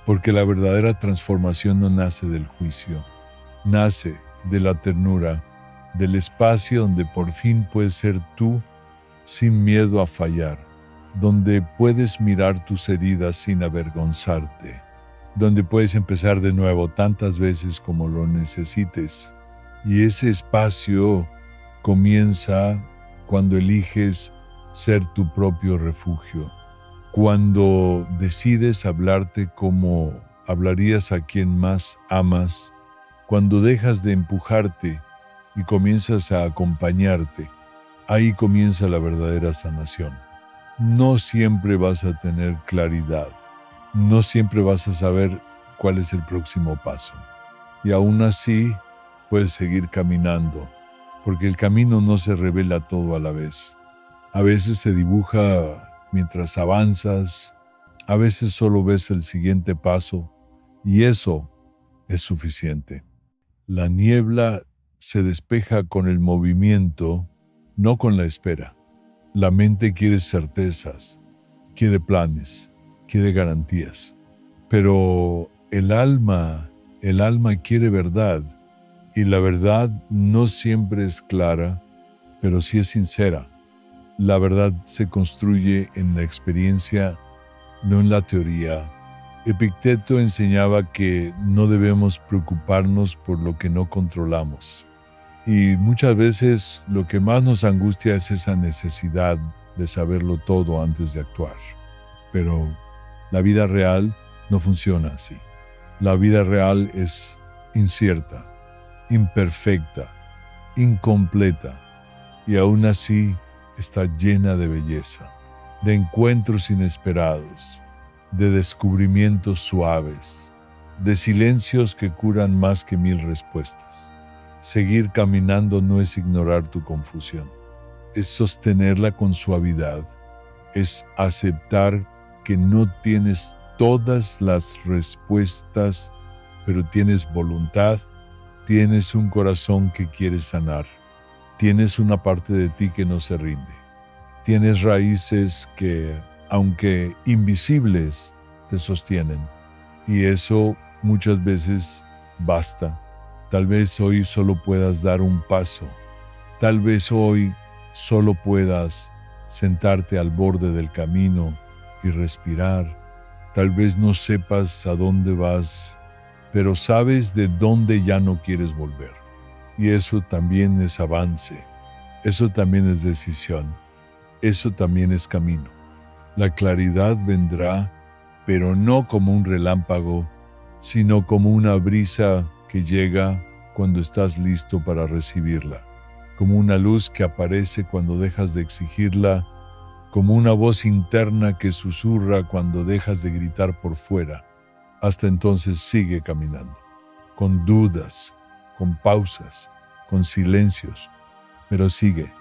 Porque la verdadera transformación no nace del juicio, nace de la ternura, del espacio donde por fin puedes ser tú sin miedo a fallar, donde puedes mirar tus heridas sin avergonzarte, donde puedes empezar de nuevo tantas veces como lo necesites. Y ese espacio comienza cuando eliges ser tu propio refugio, cuando decides hablarte como hablarías a quien más amas, cuando dejas de empujarte y comienzas a acompañarte. Ahí comienza la verdadera sanación. No siempre vas a tener claridad, no siempre vas a saber cuál es el próximo paso. Y aún así puedes seguir caminando, porque el camino no se revela todo a la vez. A veces se dibuja mientras avanzas, a veces solo ves el siguiente paso, y eso es suficiente. La niebla se despeja con el movimiento, no con la espera. La mente quiere certezas, quiere planes, quiere garantías. Pero el alma quiere verdad. Y la verdad no siempre es clara, pero sí es sincera. La verdad se construye en la experiencia, no en la teoría. Epicteto enseñaba que no debemos preocuparnos por lo que no controlamos. Y muchas veces lo que más nos angustia es esa necesidad de saberlo todo antes de actuar. Pero la vida real no funciona así. La vida real es incierta, imperfecta, incompleta, y aún así está llena de belleza, de encuentros inesperados, de descubrimientos suaves, de silencios que curan más que 1000 respuestas. Seguir caminando no es ignorar tu confusión, es sostenerla con suavidad, es aceptar que no tienes todas las respuestas, pero tienes voluntad, tienes un corazón que quiere sanar, tienes una parte de ti que no se rinde, tienes raíces que, aunque invisibles, te sostienen, y eso muchas veces basta. Tal vez hoy solo puedas dar un paso, tal vez hoy solo puedas sentarte al borde del camino y respirar. Tal vez no sepas a dónde vas, pero sabes de dónde ya no quieres volver. Y eso también es avance, eso también es decisión, eso también es camino. La claridad vendrá, pero no como un relámpago, sino como una brisa que llega cuando estás listo para recibirla, como una luz que aparece cuando dejas de exigirla, como una voz interna que susurra cuando dejas de gritar por fuera. Hasta entonces sigue caminando, con dudas, con pausas, con silencios, pero sigue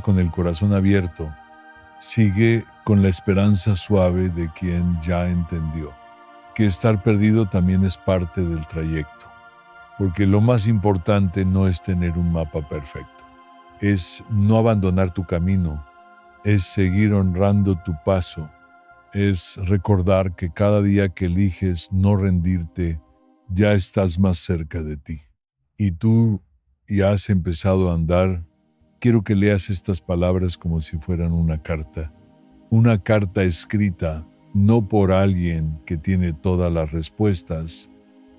con el corazón abierto, sigue con la esperanza suave de quien ya entendió que estar perdido también es parte del trayecto, porque lo más importante no es tener un mapa perfecto, es no abandonar tu camino, es seguir honrando tu paso, es recordar que cada día que eliges no rendirte, ya estás más cerca de ti. Y tú ya has empezado a andar. Quiero que leas estas palabras como si fueran una carta escrita no por alguien que tiene todas las respuestas,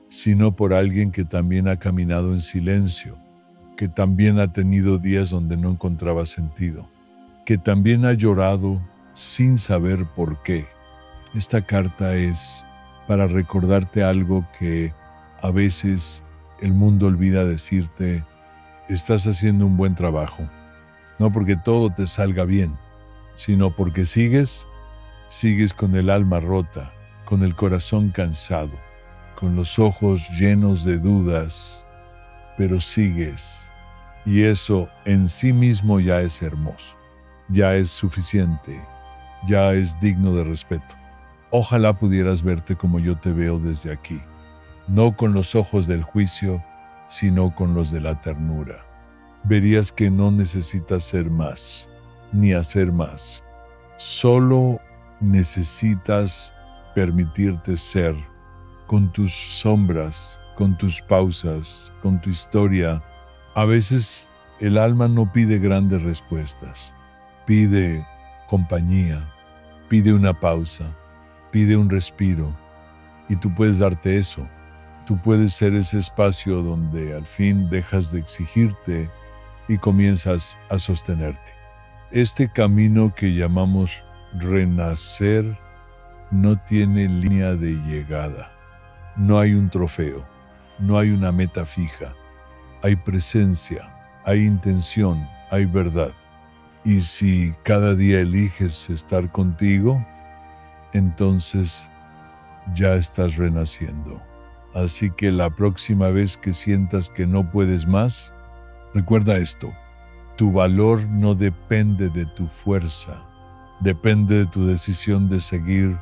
sino por alguien que también ha caminado en silencio, que también ha tenido días donde no encontraba sentido, que también ha llorado sin saber por qué. Esta carta es para recordarte algo que a veces el mundo olvida decirte: estás haciendo un buen trabajo, no porque todo te salga bien, sino porque sigues con el alma rota, con el corazón cansado, con los ojos llenos de dudas, pero sigues. Y eso en sí mismo ya es hermoso, ya es suficiente, ya es digno de respeto. Ojalá pudieras verte como yo te veo desde aquí, no con los ojos del juicio, sino con los de la ternura. Verías que no necesitas ser más, ni hacer más. Solo necesitas permitirte ser, con tus sombras, con tus pausas, con tu historia. A veces el alma no pide grandes respuestas, pide compañía, pide una pausa, pide un respiro, y tú puedes darte eso. Tú puedes ser ese espacio donde al fin dejas de exigirte y comienzas a sostenerte. Este camino que llamamos renacer no tiene línea de llegada. No hay un trofeo, no hay una meta fija. Hay presencia, hay intención, hay verdad. Y si cada día eliges estar contigo, entonces ya estás renaciendo. Así que la próxima vez que sientas que no puedes más, recuerda esto: tu valor no depende de tu fuerza, depende de tu decisión de seguir,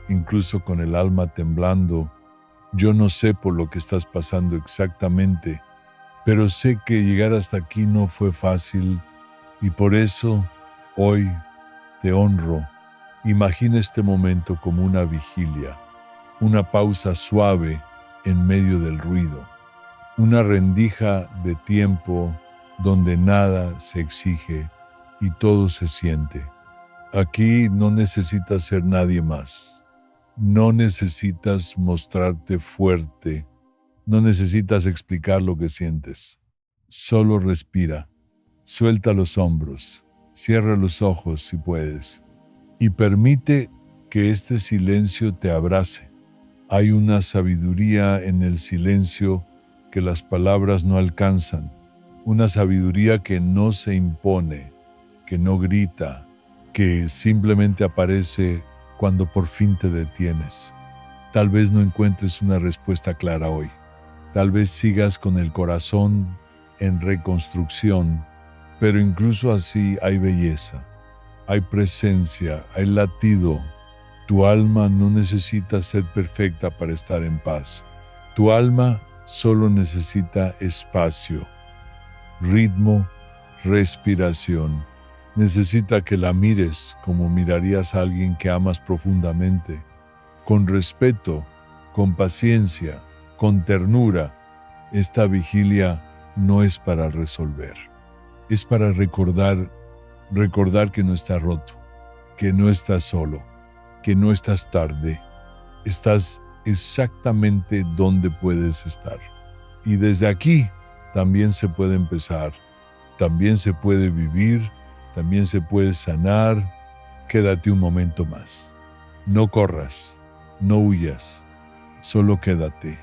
incluso con el alma temblando. Yo no sé por lo que estás pasando exactamente, pero sé que llegar hasta aquí no fue fácil, y por eso hoy te honro. Imagina este momento como una vigilia, una pausa suave en medio del ruido, una rendija de tiempo donde nada se exige y todo se siente. Aquí no necesitas ser nadie más. No necesitas mostrarte fuerte. No necesitas explicar lo que sientes. Solo respira. Suelta los hombros. Cierra los ojos si puedes. Y permite que este silencio te abrace. Hay una sabiduría en el silencio que las palabras no alcanzan. Una sabiduría que no se impone, que no grita, que simplemente aparece cuando por fin te detienes. Tal vez no encuentres una respuesta clara hoy. Tal vez sigas con el corazón en reconstrucción, pero incluso así hay belleza, hay presencia, hay latido. Tu alma no necesita ser perfecta para estar en paz. Tu alma solo necesita espacio, ritmo, respiración. Necesita que la mires como mirarías a alguien que amas profundamente, con respeto, con paciencia, con ternura. Esta vigilia no es para resolver, es para recordar que no estás roto, que no estás solo, que no estás tarde. Estás exactamente donde puedes estar. Y desde aquí también se puede empezar, también se puede vivir, también se puede sanar. Quédate un momento más. No corras, no huyas, solo quédate.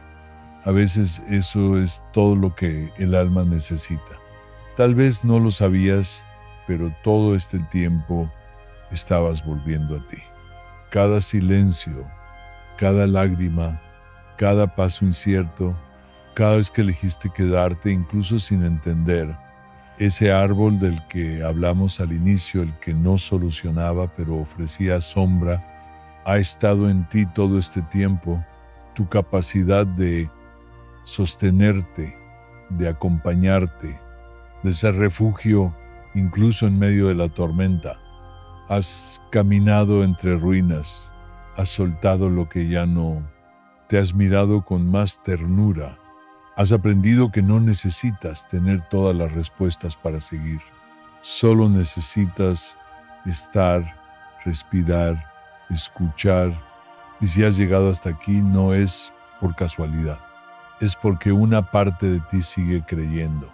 A veces eso es todo lo que el alma necesita. Tal vez no lo sabías, pero todo este tiempo estabas volviendo a ti. Cada silencio, cada lágrima, cada paso incierto, cada vez que elegiste quedarte, incluso sin entender, ese árbol del que hablamos al inicio, el que no solucionaba pero ofrecía sombra, ha estado en ti todo este tiempo. Tu capacidad de sostenerte, de acompañarte, de ser refugio incluso en medio de la tormenta. Has caminado entre ruinas, has soltado lo que ya no, te has mirado con más ternura, has aprendido que no necesitas tener todas las respuestas para seguir. Solo necesitas estar, respirar, escuchar, y si has llegado hasta aquí no es por casualidad, es porque una parte de ti sigue creyendo,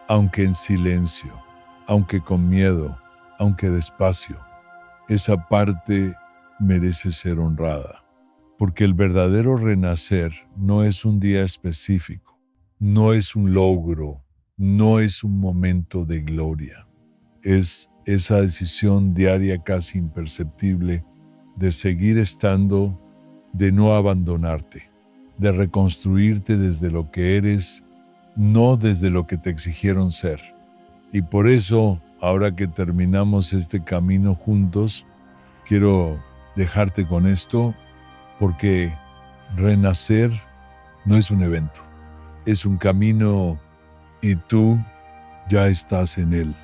aunque en silencio, aunque con miedo, aunque despacio. Esa parte merece ser honrada, porque el verdadero renacer no es un día específico, no es un logro, no es un momento de gloria. Es esa decisión diaria casi imperceptible de seguir estando, de no abandonarte, de reconstruirte desde lo que eres, no desde lo que te exigieron ser. Y por eso, ahora que terminamos este camino juntos, quiero dejarte con esto, porque renacer no es un evento, es un camino y tú ya estás en él.